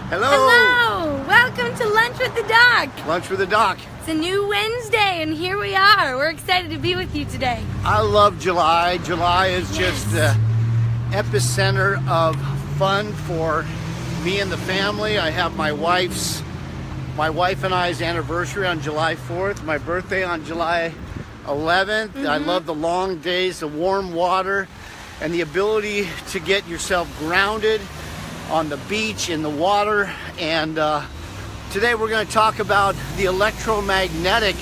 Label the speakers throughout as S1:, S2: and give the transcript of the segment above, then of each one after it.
S1: Hello!
S2: Hello! Welcome to Lunch with the Doc.
S1: Lunch with the Doc.
S2: It's a new Wednesday and here we are. We're excited to be with you today.
S1: I love July. July is just the epicenter of fun for me and the family. I have my wife and I's anniversary on July 4th, my birthday on July 11th. I love the long days, the warm water, and the ability to get yourself grounded on the beach, in the water. And today we're going to talk about the electromagnetic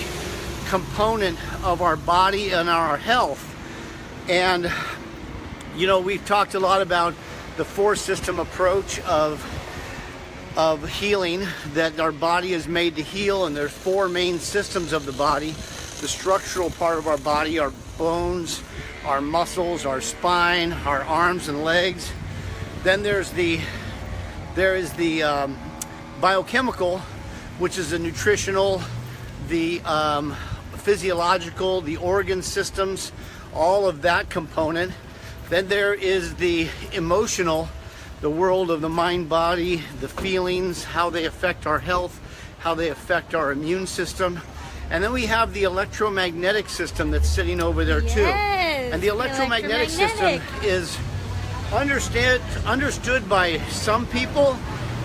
S1: component of our body and our health. And you know, we've talked a lot about the four system approach of healing, that our body is made to heal, and there's four main systems of the body. The structural part of our body, our bones, our muscles, our spine, our arms and legs. Then there is the biochemical, which is the nutritional, the physiological, the organ systems, all of that component. Then there is the emotional, the world of the mind, body, the feelings, how they affect our health, how they affect our immune system. And then we have the electromagnetic system that's sitting over there too. And the electromagnetic system is understood by some people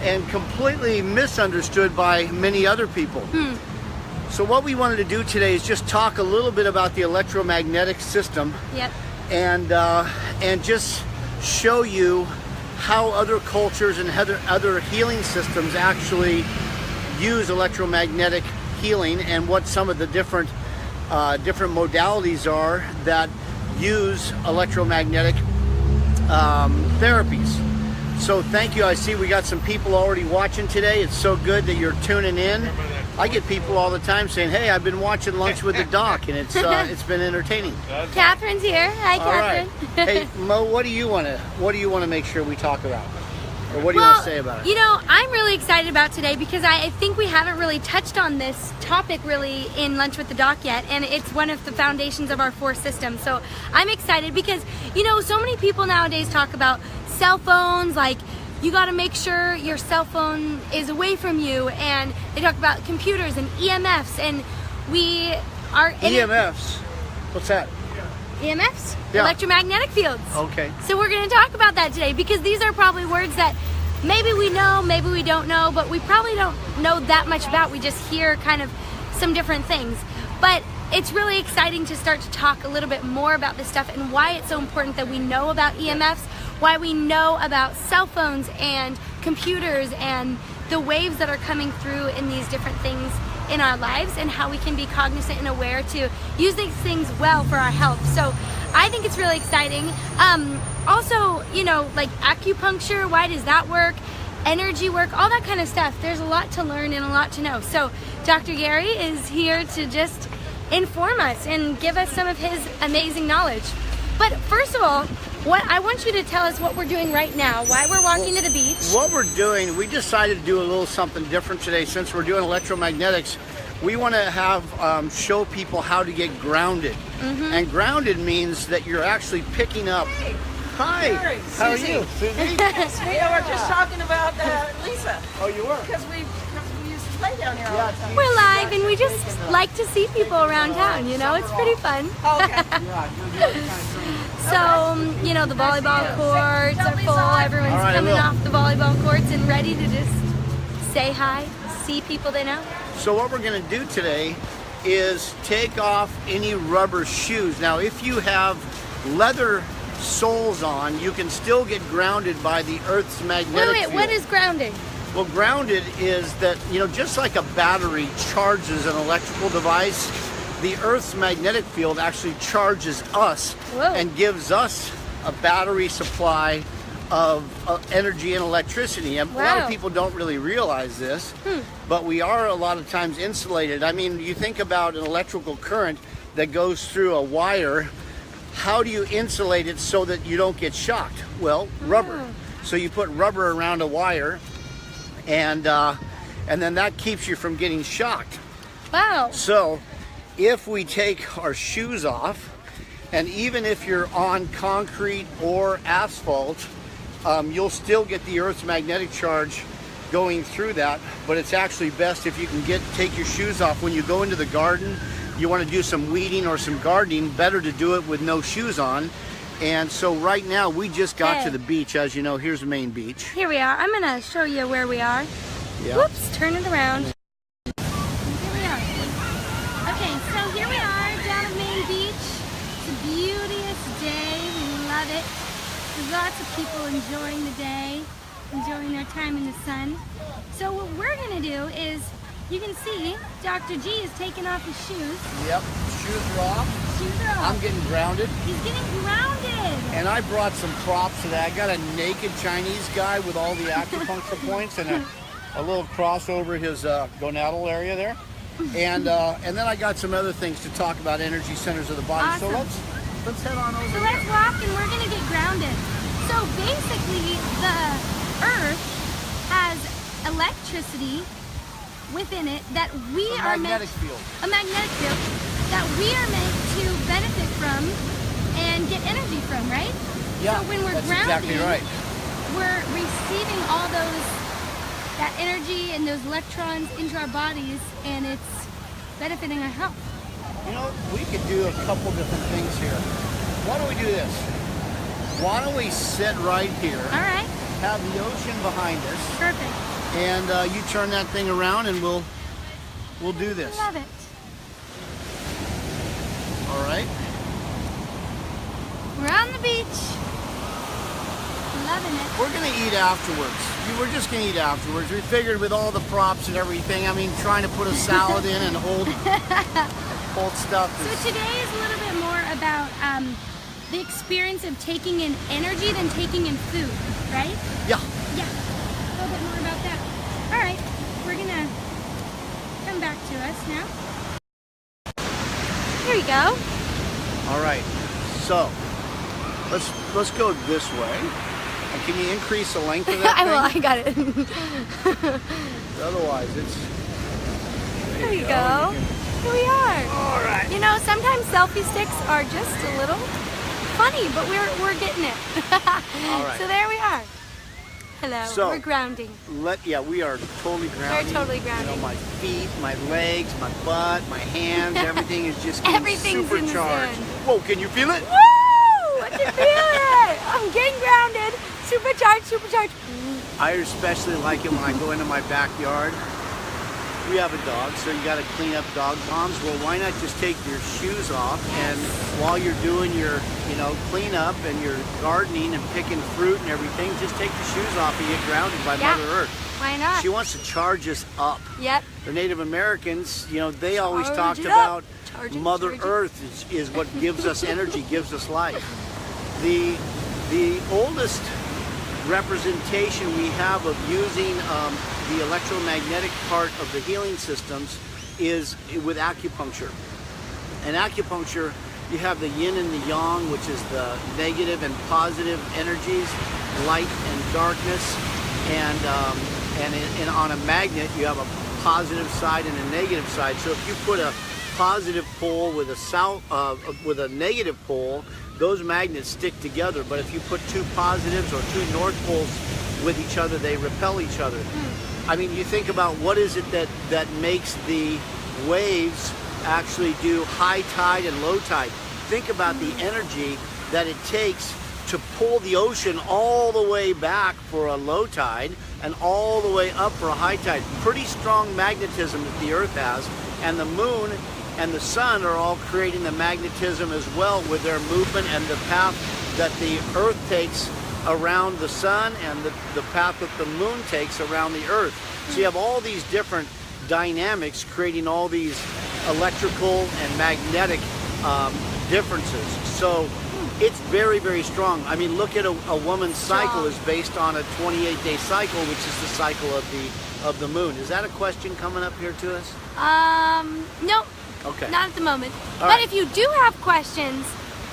S1: and completely misunderstood by many other people. So what we wanted to do today is just talk a little bit about the electromagnetic system. And just show you how other cultures and other healing systems actually use electromagnetic healing, and what some of the different modalities are that use electromagnetic therapies. So thank you. I see we got some people already watching today. It's so good that you're tuning in. I get people all the time saying, "Hey, I've been watching Lunch with the Doc," and it's been entertaining.
S2: Catherine's here. Hi, Catherine.
S1: All right. Hey, Mo, what do you want to make sure we talk about? Or what do you want to say about it?
S2: You know, I'm really excited about today because I think we haven't really touched on this topic really in Lunch with the Doc yet, and it's one of the foundations of our four systems. So I'm excited because, you know, so many people nowadays talk about cell phones, like you got to make sure your cell phone is away from you, and they talk about computers and EMFs, and we are
S1: EMFs? What's that?
S2: EMFs?
S1: Yeah.
S2: Electromagnetic fields.
S1: Okay.
S2: So we're going to talk about that today because these are probably words that maybe we know, maybe we don't know, but we probably don't know that much about. We just hear kind of some different things. But it's really exciting to start to talk a little bit more about this stuff and why it's so important that we know about EMFs, why we know about cell phones and computers and the waves that are coming through in these different things in our lives, and how we can be cognizant and aware to use these things well for our health. So I think it's really exciting. Also, you know, like acupuncture, why does that work? Energy work, all that kind of stuff. There's a lot to learn and a lot to know. So Dr. Gary is here to just inform us and give us some of his amazing knowledge. But first of all, I want you to tell us what we're doing right now, why we're walking to the beach.
S1: What we're doing, we decided to do a little something different today. Since we're doing electromagnetics, we want to have show people how to get grounded. And grounded means that you're actually picking up. Hi, how are you, Susie?
S3: Yeah, we're just talking about Lisa.
S1: Oh, you were?
S3: Because we used to play down here all the time.
S2: We're live and we just like to see people around town, you know, it's pretty fun. So, you know, the volleyball courts are full, everyone's coming off the volleyball courts and ready to just say hi, see people they know.
S1: So what we're going to do today is take off any rubber shoes. Now, if you have leather soles on, you can still get grounded by the Earth's magnetic field.
S2: What is grounding?
S1: Well, grounded is that, you know, just like a battery charges an electrical device, the Earth's magnetic field actually charges us and gives us a battery supply of energy and electricity. And a lot of people don't really realize this, but we are a lot of times insulated. I mean, you think about an electrical current that goes through a wire. How do you insulate it so that you don't get shocked? Well, rubber. So you put rubber around a wire, and then that keeps you from getting shocked.
S2: Wow.
S1: So if we take our shoes off, and even if you're on concrete or asphalt, you'll still get the Earth's magnetic charge going through that, but it's actually best if you can take your shoes off when you go into the garden. You want to do some weeding or some gardening, better to do it with no shoes on. And so right now we just got to the beach. As you know, here's the main beach.
S2: Here we are. I'm gonna show you where we are.
S1: Yeah.
S2: Whoops, turn it around. Here we are. Okay, so here we are down at Main Beach. It's a beauteous day. We love it. There's lots of people enjoying the day, enjoying their time in the sun. So what we're gonna do is, you can see Dr. G is taking off his shoes.
S1: Yep, shoes are off.
S2: Shoes are off.
S1: I'm getting grounded.
S2: He's getting grounded.
S1: And I brought some props today. I got a naked Chinese guy with all the acupuncture points and a little cross over his gonadal area there. And then I got some other things to talk about, energy centers of the body.
S2: Awesome.
S1: So let's head on over
S2: So
S1: there.
S2: let's walk and we're gonna get grounded. So basically the earth has electricity within it that we are meant, a magnetic field that we are meant to benefit from and get energy from, right?
S1: Yeah,
S2: so when we're
S1: that's
S2: grounded,
S1: exactly right.
S2: we're receiving all that energy and those electrons into our bodies, and it's benefiting our health.
S1: You know, we could do a couple different things here. Why don't we do this? Why don't we sit right here?
S2: All right.
S1: Have the ocean behind us.
S2: Perfect.
S1: And you turn that thing around and we'll do this.
S2: Love it.
S1: All right.
S2: We're on the beach. Loving it.
S1: We're gonna eat afterwards. We're just gonna eat afterwards. We figured with all the props and everything, I mean, trying to put a salad in and hold stuff.
S2: So today is a little bit more about the experience of taking in energy than taking in food, right?
S1: Yeah.
S2: Yeah. A little bit more about that. All right. We're gonna come back to us now. Here we go.
S1: All right. So let's go this way. And can you increase the length of that
S2: I will.
S1: thing?
S2: I got it.
S1: Otherwise, it's.
S2: There you go. Here we are.
S1: All right.
S2: You know, sometimes selfie sticks are just a little funny, but we're getting it.
S1: All right.
S2: So there we are. Hello.
S1: So,
S2: we're grounding.
S1: We are totally grounding.
S2: We're totally grounding.
S1: You know, my feet, my legs, my butt, my hands, everything is just getting
S2: Everything's in the
S1: supercharged.
S2: sand.
S1: Whoa, can you feel it?
S2: Woo! I can feel it. I'm getting grounded. Supercharged, supercharged.
S1: I especially like it when I go into my backyard. We have a dog, so you got to clean up dog bombs. Well, why not just take your shoes off, and while you're doing your, cleanup and your gardening and picking fruit and everything, just take the shoes off and get grounded by Mother Earth.
S2: Why not?
S1: She wants to charge us up.
S2: Yep.
S1: The Native Americans, they always
S2: Charge
S1: talked
S2: it
S1: about
S2: up.
S1: Mother Earth is what gives us energy, gives us life. The oldest representation we have of using the electromagnetic part of the healing systems is with acupuncture. And acupuncture, you have the yin and the yang, which is the negative and positive energies, light and darkness, and on a magnet you have a positive side and a negative side. So if you put a positive pole with a negative pole, those magnets stick together. But if you put two positives or two north poles with each other, they repel each other. I mean, you think about what is it that makes the waves actually do high tide and low tide. Think about the energy that it takes to pull the ocean all the way back for a low tide and all the way up for a high tide. Pretty strong magnetism that the Earth has, and the moon and the sun are all creating the magnetism as well with their movement and the path that the Earth takes around the sun and the path that the moon takes around the Earth. So you have all these different dynamics creating all these electrical and magnetic differences. So it's very, very strong. I mean, look at a woman's cycle is based on a 28-day cycle, which is the cycle of the moon. Is that a question coming up here to us?
S2: No.
S1: Okay.
S2: Not at the moment.
S1: All
S2: but
S1: right.
S2: if you do have questions,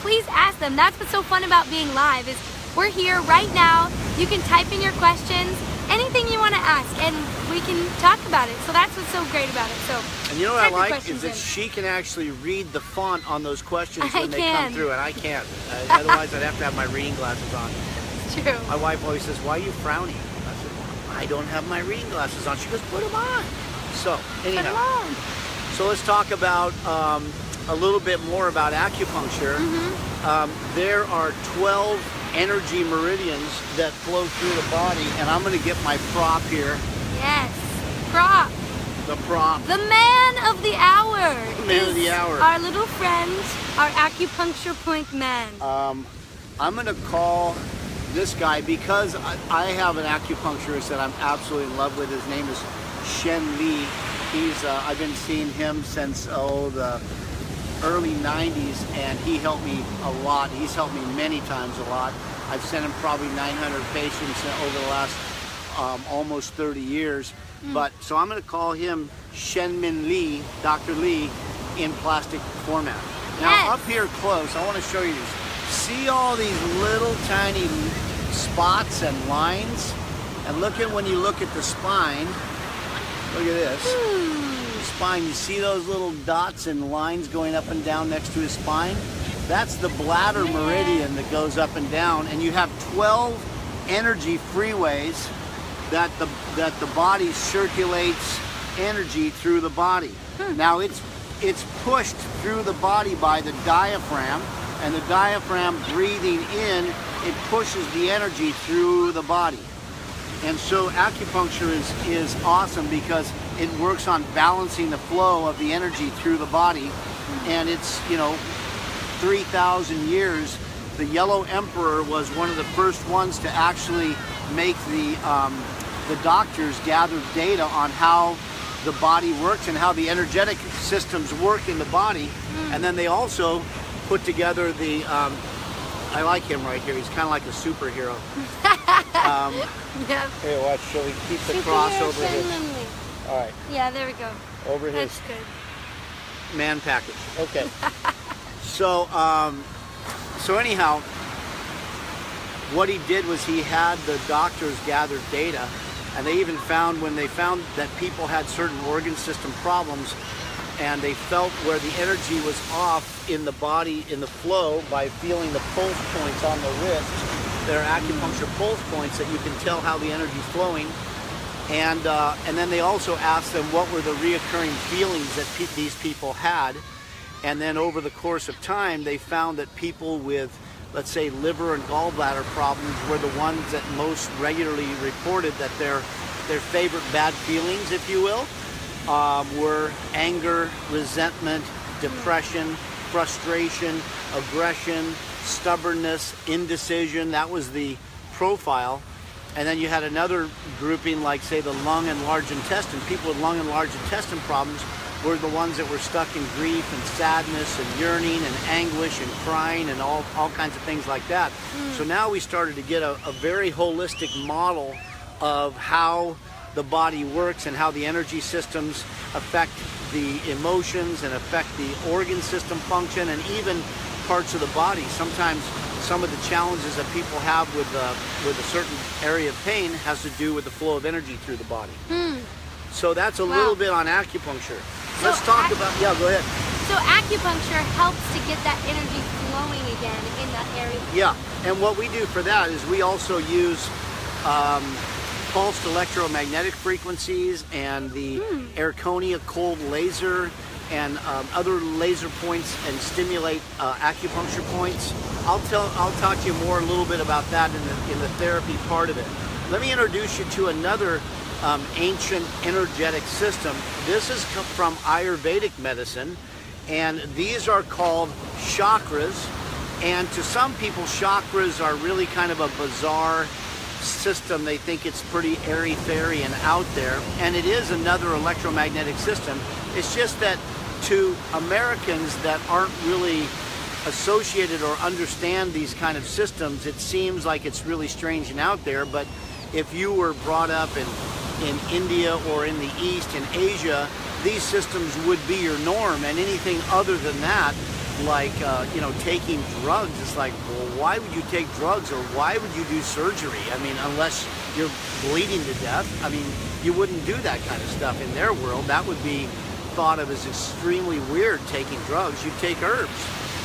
S2: please ask them. That's what's so fun about being live, is we're here right now. You can type in your questions, anything you want to ask, and we can talk about it. So that's what's so great about it. So.
S1: And you know what I
S2: type your
S1: like
S2: questions
S1: is that
S2: in.
S1: she can actually read the font on those questions when
S2: I
S1: they
S2: can.
S1: come through, and I can't. Otherwise, I'd have to have my reading glasses on.
S2: It's true.
S1: My wife always says, "Why are you frowning?" I said, "Well, I don't have my reading glasses on. She goes, put them on. So
S2: Put 'em
S1: anyhow,
S2: on.
S1: so let's talk about a little bit more about acupuncture. There are 12 energy meridians that flow through the body, and I'm going to get my prop here.
S2: Yes. Prop.
S1: The prop.
S2: The man of the hour.
S1: The man of
S2: is
S1: the hour.
S2: Our little friend, our acupuncture point man.
S1: I'm going to call this guy, because I have an acupuncturist that I'm absolutely in love with. His name is Shen Li. I've been seeing him since the early 90s, and he helped me a lot. He's helped me many times a lot. I've sent him probably 900 patients over the last almost 30 years. But so I'm going to call him Shenmin Li, Dr. Li, in plastic format. Now
S2: Yes.
S1: up here close, I want to show you this. See all these little tiny spots and lines? And when you look at the spine, look at this. The spine, you see those little dots and lines going up and down next to his spine? That's the bladder meridian that goes up and down, and you have 12 energy freeways that the body circulates energy through the body. Now it's pushed through the body by the diaphragm, and the diaphragm breathing in, it pushes the energy through the body. And so acupuncture is awesome because it works on balancing the flow of the energy through the body. And it's, 3,000 years. The Yellow Emperor was one of the first ones to actually make the doctors gather data on how the body works and how the energetic systems work in the body. And then they also put together the, I like him right here. He's kind of like a superhero.
S2: Yep.
S1: Here, watch. Shall we keep the cross over his? All right.
S2: Yeah, there we go.
S1: Over his
S2: That's good.
S1: man package. Okay. So anyhow, what he did was he had the doctors gather data, and they even found, when they found that people had certain organ system problems, and they felt where the energy was off in the body, in the flow, by feeling the pulse points on the wrist. There are acupuncture pulse points that you can tell how the energy's flowing. And then they also asked them what were the reoccurring feelings that these people had. And then over the course of time, they found that people with, let's say, liver and gallbladder problems were the ones that most regularly reported that their favorite bad feelings, if you will, were anger, resentment, depression, frustration, aggression, stubbornness, indecision. That was the profile. And then you had another grouping, like, say, the lung and large intestine. People with lung and large intestine problems were the ones that were stuck in grief and sadness and yearning and anguish and crying and all kinds of things like that. So now we started to get a very holistic model of how the body works and how the energy systems affect the emotions and affect the organ system function and even parts of the body. Sometimes some of the challenges that people have with a certain area of pain has to do with the flow of energy through the body. So that's a little bit on acupuncture. Let's talk about, yeah, go ahead.
S2: So acupuncture helps to get that energy flowing again in that area.
S1: Yeah, and what we do for that is we also use pulsed electromagnetic frequencies and the Erconia cold laser and other laser points, and stimulate acupuncture points. I'll talk to you more a little bit about that in the therapy part of it. Let me introduce you to another ancient energetic system. This is from Ayurvedic medicine, and these are called chakras. And to some people, chakras are really kind of a bizarre system. They think it's pretty airy-fairy and out there, and it is another electromagnetic system. It's just that to Americans that aren't really associated or understand these kind of systems, it seems like it's really strange and out there. But if you were brought up in India or in the East, in Asia, these systems would be your norm. And anything other than that, like taking drugs, it's like, well, why would you take drugs, or why would you do surgery? I mean, unless you're bleeding to death, I mean, you wouldn't do that kind of stuff in their world. That would be thought of as extremely weird, taking drugs. You take herbs,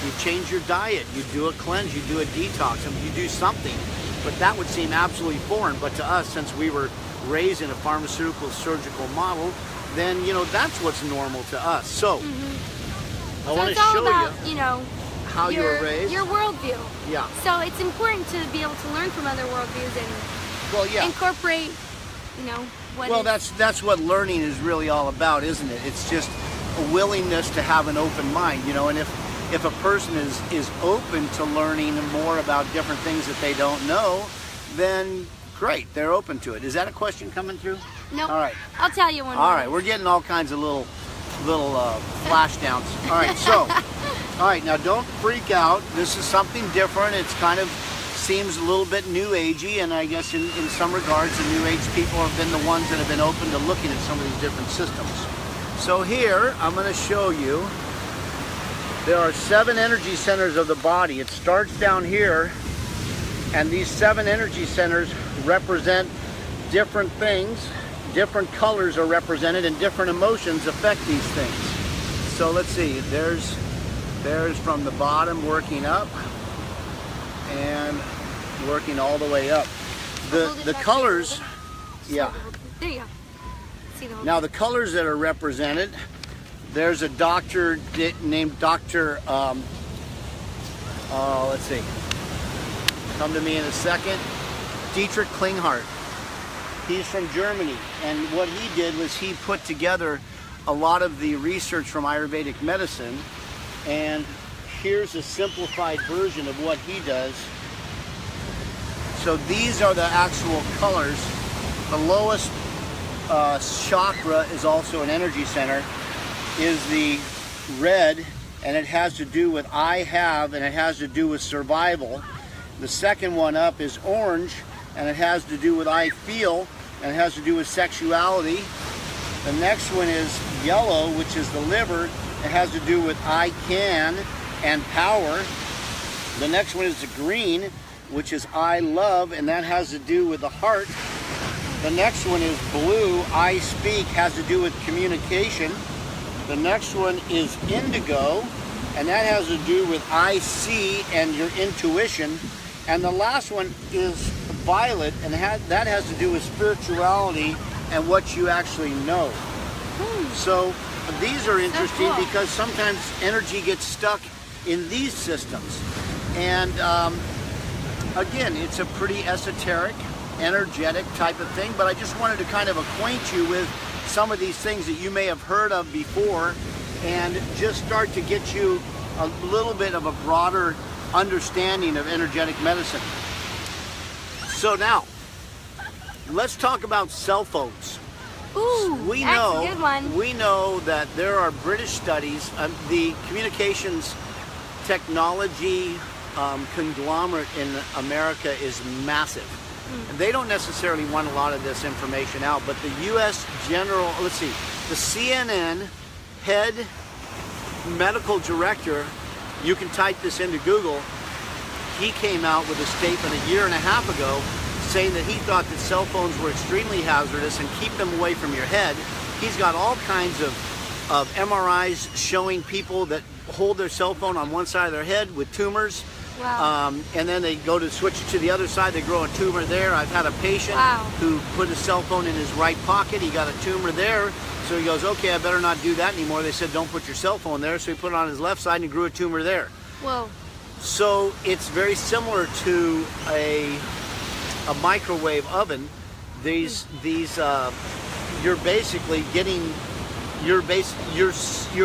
S1: you change your diet, you do a cleanse, you do a detox, and you do something. But that would seem absolutely foreign. But to us, since we were raised in a pharmaceutical surgical model, then, you know, that's what's normal to us. So, I want to show
S2: about, you know,
S1: how you were raised.
S2: Your worldview.
S1: Yeah.
S2: So it's important to be able to learn from other worldviews and
S1: Well, yeah.
S2: incorporate, you know, what
S1: Well, that's what learning is really all about, isn't it? It's just a willingness to have an open mind, you know, and if a person is open to learning more about different things that they don't know, then great, they're open to it. Is that a question coming through?
S2: Nope.
S1: All right.
S2: I'll tell you one.
S1: All right, we're getting all kinds of little flash downs. All right, so, all right, now don't freak out. This is something different. It's kind of seems a little bit new agey, and I guess in some regards the new age people have been the ones that have been open to looking at some of these different systems. So here, I'm going to show you, there are 7 energy centers of the body. It starts down here, and these 7 energy centers represent different things. Different colors are represented, and different emotions affect these things. So let's see, there's from the bottom working up, and working all the way up. The colors, yeah.
S2: There you go. See the whole
S1: Now the colors that are represented, there's a doctor named Dr. Let's see, come to me in a second, Dietrich Klinghardt. He's from Germany, and what he did was he put together a lot of the research from Ayurvedic medicine, and here's a simplified version of what he does. So these are the actual colors. The lowest chakra is also an energy center, is the red, and it has to do with I have, and it has to do with survival. The second one up is orange, and it has to do with I feel, and it has to do with sexuality. The next one is yellow, which is the liver. It has to do with I can and power. The next one is the green, which is I love, and that has to do with the heart. The next one is blue, I speak, has to do with communication. The next one is indigo, and that has to do with I see and your intuition. And the last one is violet, and that has to do with spirituality and what you actually know. So these are interesting because sometimes energy gets stuck in these systems. And again, it's a pretty esoteric, energetic type of thing, but I just wanted to kind of acquaint you with some of these things that you may have heard of before, and just start to get you a little bit of a broader understanding of energetic medicine. So now, let's talk about cell phones.
S2: Ooh, that's a good one.
S1: We know that there are British studies, the communications technology conglomerate in America is massive. And they don't necessarily want a lot of this information out, but the U.S. General, let's see, the CNN head medical director, you can type this into Google, he came out with a statement a year and a half ago saying that he thought that cell phones were extremely hazardous and keep them away from your head. He's got all kinds of MRIs showing people that hold their cell phone on one side of their head with tumors.
S2: Wow.
S1: And then they go to switch it to the other side, they grow a tumor there. I've had a patient who put his cell phone in his right pocket, he got a tumor there, so he goes, okay, I better not do that anymore. They said, don't put your cell phone there, so he put it on his left side and he grew a tumor there.
S2: Whoa.
S1: So it's very similar to a microwave oven. You're basically getting your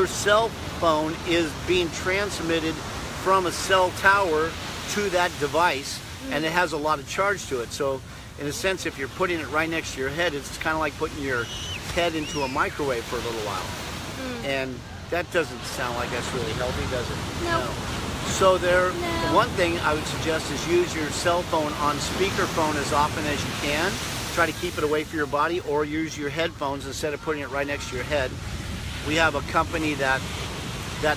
S1: cell phone is being transmitted from a cell tower to that device, and it has a lot of charge to it. So in a sense, if you're putting it right next to your head, it's kind of like putting your head into a microwave for a little while. And that doesn't sound like that's really healthy, does it?
S2: No.
S1: So one thing I would suggest is use your cell phone on speakerphone as often as you can. Try to keep it away from your body, or use your headphones instead of putting it right next to your head. We have a company that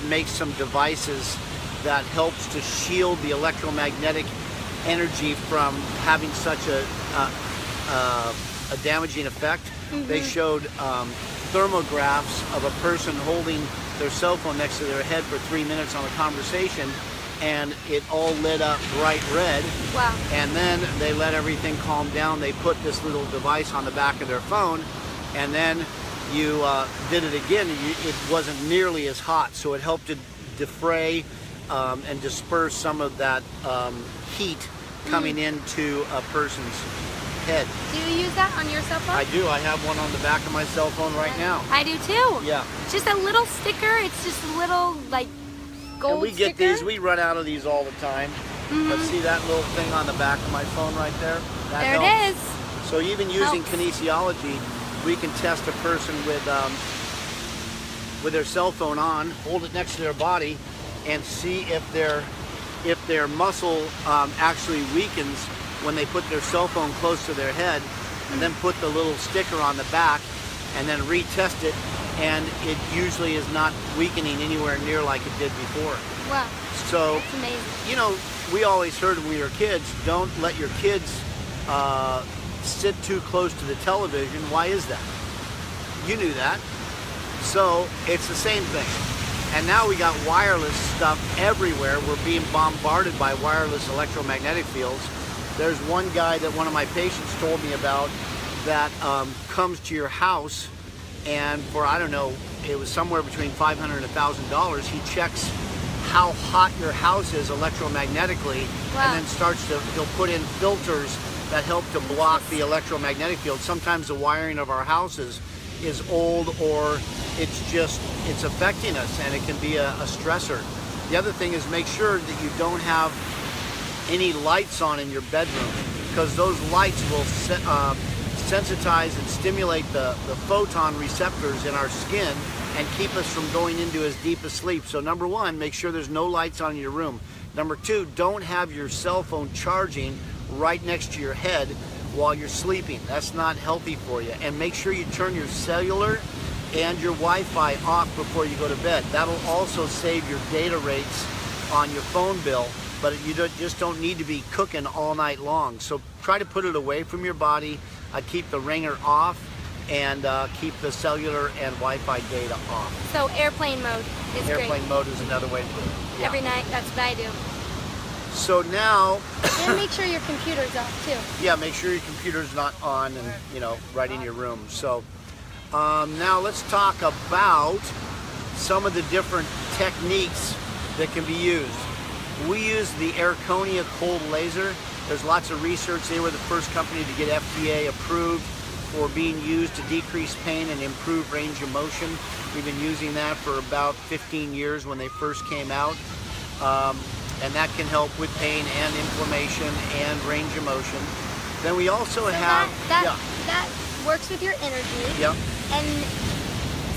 S1: makes some devices that helps to shield the electromagnetic energy from having such a damaging effect. They showed thermographs of a person holding their cell phone next to their head for 3 minutes on a conversation, and it all lit up bright red.
S2: Wow.
S1: And then they let everything calm down. They put this little device on the back of their phone, and then you did it again, and it wasn't nearly as hot, so it helped to defray and disperse some of that heat coming into a person's head.
S2: Do you use that on your cell phone?
S1: I do. I have one on the back of my cell phone right now.
S2: I do too.
S1: Yeah.
S2: Just a little sticker. It's just a little like gold
S1: And we get
S2: sticker.
S1: these. We run out of these all the time. But see that little thing on the back of my phone right there? That
S2: There
S1: helps.
S2: it is.
S1: So even using
S2: Helps.
S1: kinesiology, we can test a person with their cell phone on, hold it next to their body, and see if their muscle actually weakens when they put their cell phone close to their head, and then put the little sticker on the back, and then retest it, and it usually is not weakening anywhere near like it did before.
S2: Wow.
S1: So,
S2: That's amazing.
S1: you know, we always heard when we were kids, don't let your kids sit too close to the television. Why is that? You knew that. So it's the same thing. And now we got wireless stuff everywhere. We're being bombarded by wireless electromagnetic fields. There's one guy that one of my patients told me about that comes to your house, and for, I don't know, it was somewhere between $500 and $1,000, he checks how hot your house is electromagnetically,
S2: Wow.
S1: and then he'll put in filters that help to block the electromagnetic field. Sometimes the wiring of our houses is old, or it's affecting us, and it can be a stressor. The other thing is make sure that you don't have any lights on in your bedroom, because those lights will sensitize and stimulate the photon receptors in our skin and keep us from going into as deep a sleep. So number one, make sure there's no lights on in your room. Number two, don't have your cell phone charging right next to your head while you're sleeping. That's not healthy for you. And make sure you turn your cellular and your Wi-Fi off before you go to bed. That'll also save your data rates on your phone bill, but you just don't need to be cooking all night long. So try to put it away from your body, keep the ringer off, and keep the cellular and Wi-Fi data off.
S2: So airplane mode is great.
S1: Airplane mode is another way to do it. Yeah.
S2: Every night, that's what I do.
S1: So now,
S2: And make sure your computer's off too.
S1: yeah, make sure your computer's not on and, you know, right in your room. So now let's talk about some of the different techniques that can be used. We use the Erconia cold laser. There's lots of research. They were the first company to get FDA approved for being used to decrease pain and improve range of motion. We've been using that for about 15 years when they first came out. And that can help with pain and inflammation and range of motion. Then we also have...
S2: That works with your energy.
S1: Yeah.
S2: And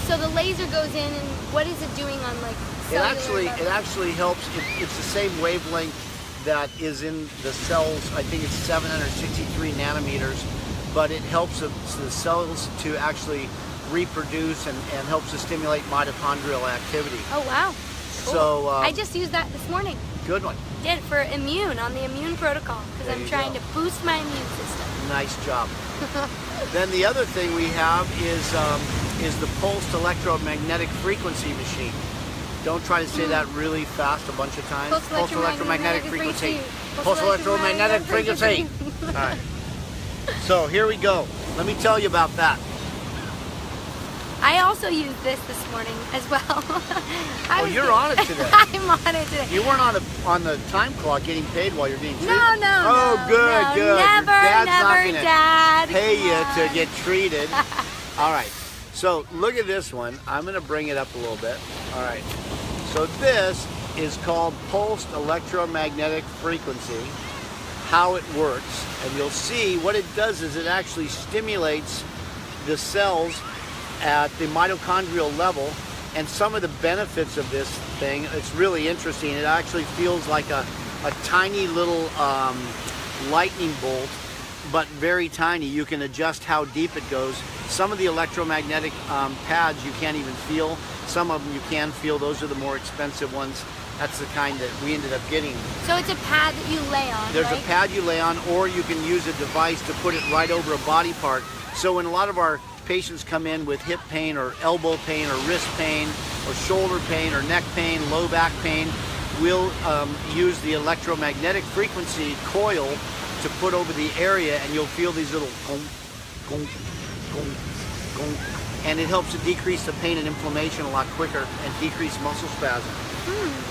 S2: so the laser goes in, and what is it doing on like cellular
S1: It
S2: level?
S1: actually helps. It's the same wavelength that is in the cells. I think it's 763 nanometers, but it helps the cells to actually reproduce and helps to stimulate mitochondrial activity.
S2: Oh wow. Cool.
S1: So
S2: I just used that this morning.
S1: good one.
S2: Did for immune, on the immune protocol, because
S1: There
S2: I'm
S1: you
S2: trying
S1: go.
S2: to boost my immune system.
S1: Nice job. Then the other thing we have is the pulsed electromagnetic frequency machine. Don't try to say that really fast a bunch of times.
S2: Pulsed electromagnetic frequency.
S1: Pulsed electromagnetic frequency. All right. So here we go. Let me tell you about that.
S2: I also used this morning as well.
S1: You're on it today.
S2: I'm on it today.
S1: You weren't on the time clock getting paid while you're getting treated.
S2: No.
S1: Oh, good,
S2: no,
S1: good.
S2: Never,
S1: Your dad's not
S2: never,
S1: gonna
S2: Dad.
S1: pay you
S2: Come
S1: to get treated. All right. So look at this one. I'm going to bring it up a little bit. All right. So this is called pulsed electromagnetic frequency. How it works, and you'll see what it does is it actually stimulates the cells at the mitochondrial level. And some of the benefits of this thing, it's really interesting. It actually feels like a tiny little lightning bolt, but very tiny. You can adjust how deep it goes. Some of the electromagnetic pads you can't even feel. Some of them you can feel. Those are the more expensive ones. That's the kind that we ended up getting.
S2: So it's a pad that you lay on,
S1: There's
S2: right?
S1: a pad you lay on, or you can use a device to put it right over a body part. So when a lot of our patients come in with hip pain or elbow pain or wrist pain or shoulder pain or neck pain, low back pain, we'll use the electromagnetic frequency coil to put over the area, and you'll feel these little gong, gong, gong, gong, and it helps to decrease the pain and inflammation a lot quicker and decrease muscle spasm.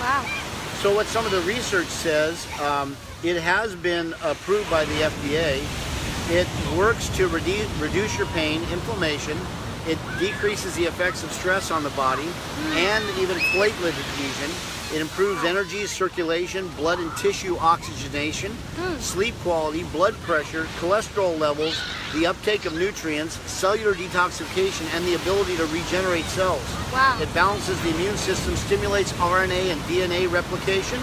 S2: Wow.
S1: So what some of the research says, it has been approved by the FDA. It works to reduce your pain, inflammation. It decreases the effects of stress on the body and even platelet adhesion. It improves energy, circulation, blood and tissue oxygenation, sleep quality, blood pressure, cholesterol levels, the uptake of nutrients, cellular detoxification, and the ability to regenerate cells.
S2: Wow.
S1: It balances the immune system, stimulates RNA and DNA replication,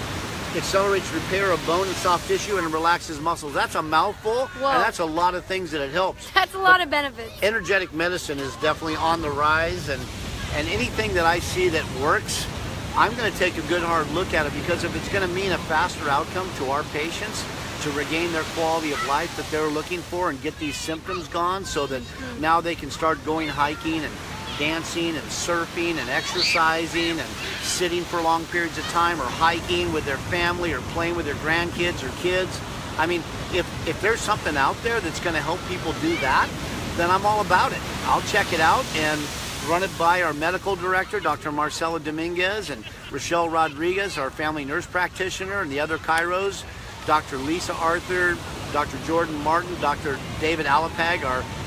S1: accelerates repair of bone and soft tissue, and relaxes muscles. That's a mouthful,
S2: Whoa.
S1: and that's a lot of things that it helps.
S2: That's a lot of benefits.
S1: Energetic medicine is definitely on the rise, and anything that I see that works, I'm going to take a good hard look at it, because if it's going to mean a faster outcome to our patients to regain their quality of life that they're looking for and get these symptoms gone, so that now they can start going hiking and dancing and surfing and exercising and sitting for long periods of time, or hiking with their family, or playing with their grandkids or kids. I mean, if there's something out there that's going to help people do that, then I'm all about it. I'll check it out and run it by our medical director, Dr. Marcela Dominguez, and Rochelle Rodriguez, our family nurse practitioner, and the other chiros, Dr. Lisa Arthur, Dr. Jordan Martin, Dr. David Alapag,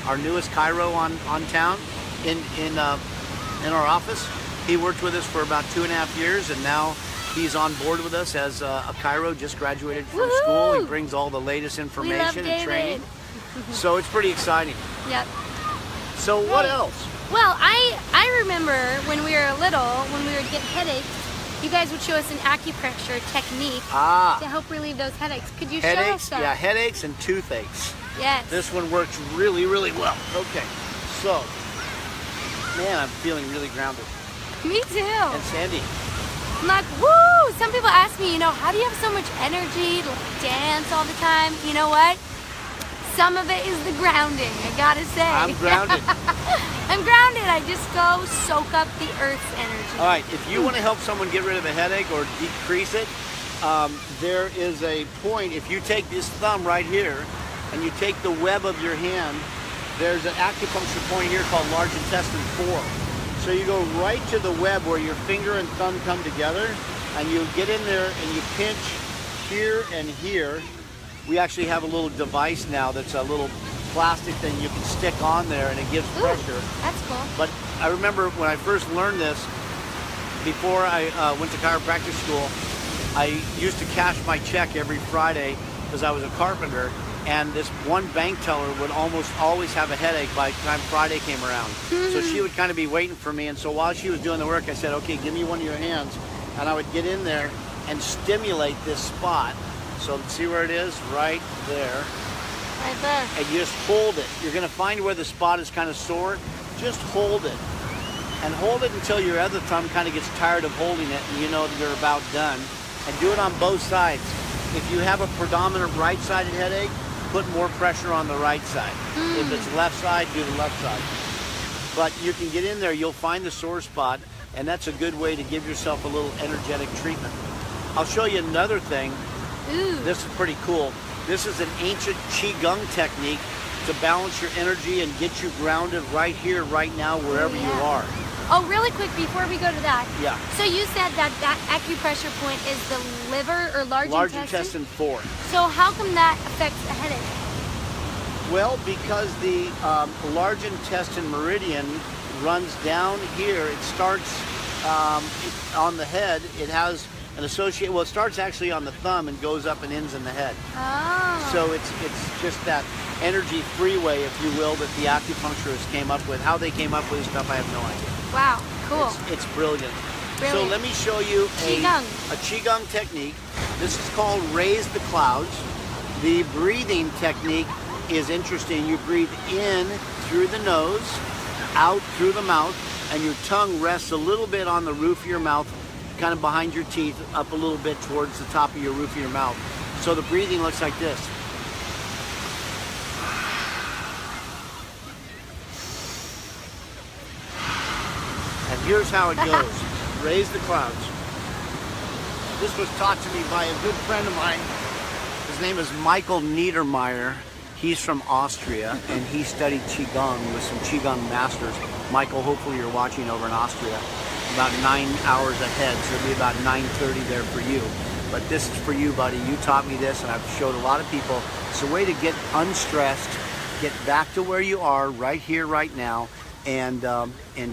S1: our newest chiro on town in our office. He worked with us for about 2.5 years, and now he's on board with us as a chiro, just graduated from school. He brings all the latest information and training. So it's pretty exciting.
S2: Yep.
S1: So what else?
S2: Well, I remember when we were little, when we would get headaches, you guys would show us an acupressure technique to help relieve those headaches. Could you show us that?
S1: Yeah, headaches and toothaches.
S2: Yes.
S1: This one works really, really well. Okay, so, man, I'm feeling really grounded.
S2: Me too.
S1: And Sandy.
S2: I'm like, woo! Some people ask me, how do you have so much energy to dance all the time? You know what? Some of it is the grounding, I gotta say.
S1: I'm grounded.
S2: I'm grounded. I just go soak up the earth's energy.
S1: All right, if you want to help someone get rid of a headache or decrease it, there is a point. If you take this thumb right here and you take the web of your hand, there's an acupuncture point here called large intestine 4. So you go right to the web where your finger and thumb come together, and you get in there and you pinch here and here. We actually have a little device now that's a little plastic thing you can stick on there, and it gives pressure.
S2: That's cool.
S1: But I remember when I first learned this, before I went to chiropractic school, I used to cash my check every Friday because I was a carpenter, and this one bank teller would almost always have a headache by the time Friday came around. So she would kind of be waiting for me, and so while she was doing the work, I said, okay, give me one of your hands, and I would get in there and stimulate this spot. So see where it is? Right there.
S2: Right there.
S1: And you just hold it. You're going to find where the spot is kind of sore. Just hold it. And hold it until your other thumb kind of gets tired of holding it and you know that you're about done. And do it on both sides. If you have a predominant right-sided headache, put more pressure on the right side. If it's left side, do the left side. But you can get in there, you'll find the sore spot, and that's a good way to give yourself a little energetic treatment. I'll show you another thing. This is pretty cool. This is an ancient Qigong technique to balance your energy and get you grounded right here, right now, wherever you are.
S2: Oh, really quick, before we go to that.
S1: Yeah.
S2: So you said that acupressure point is the liver or large
S1: intestine 4.
S2: So how come that affects the headache?
S1: Well, because the large intestine meridian runs down here. It starts on the head. It has an associate. Well, it starts actually on the thumb and goes up and ends in the head.
S2: Oh.
S1: So it's just that energy freeway, if you will, that the acupuncturists came up with. How they came up with this stuff, I have no idea.
S2: Wow, cool.
S1: It's brilliant.
S2: Brilliant.
S1: So let me show you a Qigong technique. This is called Raise the Clouds. The breathing technique is interesting. You breathe in through the nose, out through the mouth, and your tongue rests a little bit on the roof of your mouth, kind of behind your teeth, up a little bit towards the top of your roof of your mouth. So the breathing looks like this. And here's how it goes. Raise the clouds. This was taught to me by a good friend of mine. His name is Michael Niedermeyer. He's from Austria, and he studied Qigong with some Qigong masters. Michael, hopefully you're watching over in Austria. About 9 hours ahead, so it'll be about 9:30 there for you. But this is for you, buddy. You taught me this, and I've showed a lot of people. It's a way to get unstressed, get back to where you are right here, right now, and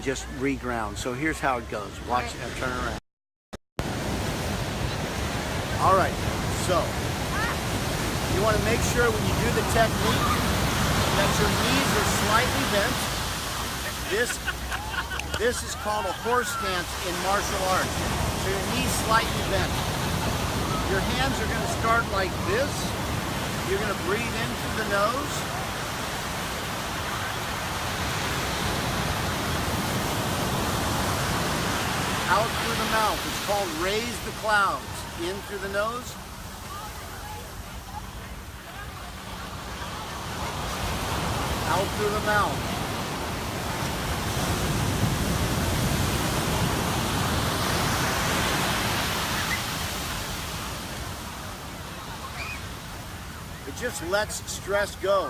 S1: just reground. So here's how it goes. Watch it, turn around. All right, so you want to make sure when you do the technique that your knees are slightly bent. This is called a horse stance in martial arts. So your knees slightly bent. Your hands are going to start like this. You're going to breathe in through the nose. Out through the mouth. It's called raise the clouds. In through the nose. Out through the mouth. It just lets stress go.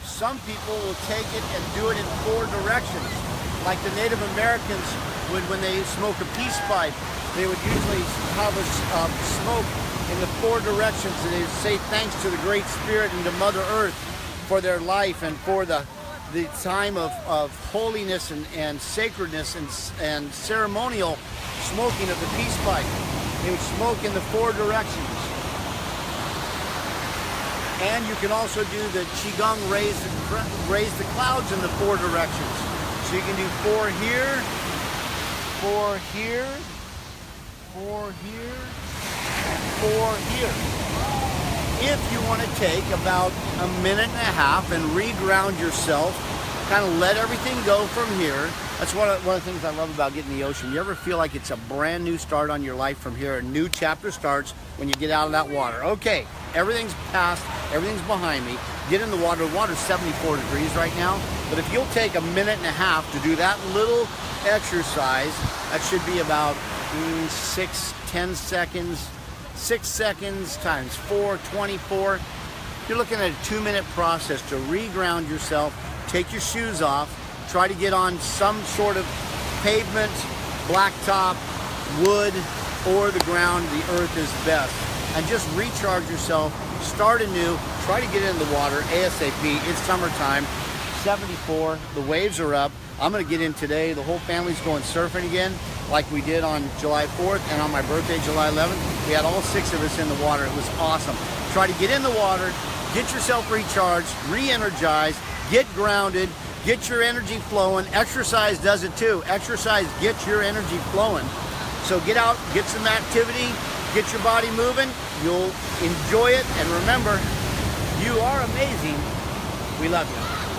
S1: Some people will take it and do it in 4 directions. Like the Native Americans would when they smoke a peace pipe. They would usually have a smoke in the 4 directions, and they would say thanks to the Great Spirit and to Mother Earth for their life and for the time of holiness and sacredness and ceremonial smoking of the peace pipe. They would smoke in the 4 directions. And you can also do the Qigong raise the clouds in the 4 directions. So you can do 4 here, 4 here, 4 here, and 4 here. If you want to take about a minute and a half and reground yourself, kind of let everything go from here. That's one of the things I love about getting in the ocean. You ever feel like it's a brand new start on your life from here? A new chapter starts when you get out of that water. Okay, everything's past, everything's behind me. Get in the water. The water's 74 degrees right now. But if you'll take a minute and a half to do that little exercise, that should be about 10 seconds. 6 seconds times 4, 24. You're looking at a 2-minute process to reground yourself. Take your shoes off. Try to get on some sort of pavement, blacktop, wood, or the ground. The earth is best. And just recharge yourself. Start anew. Try to get in the water ASAP. It's summertime. 74. The waves are up. I'm going to get in today. The whole family's going surfing again, like we did on July 4th and on my birthday, July 11th. We had all 6 of us in the water. It was awesome. Try to get in the water, get yourself recharged, re-energized, get grounded, get your energy flowing. Exercise does it too. Exercise gets your energy flowing. So get out, get some activity, get your body moving. You'll enjoy it. And remember, you are amazing. We love you.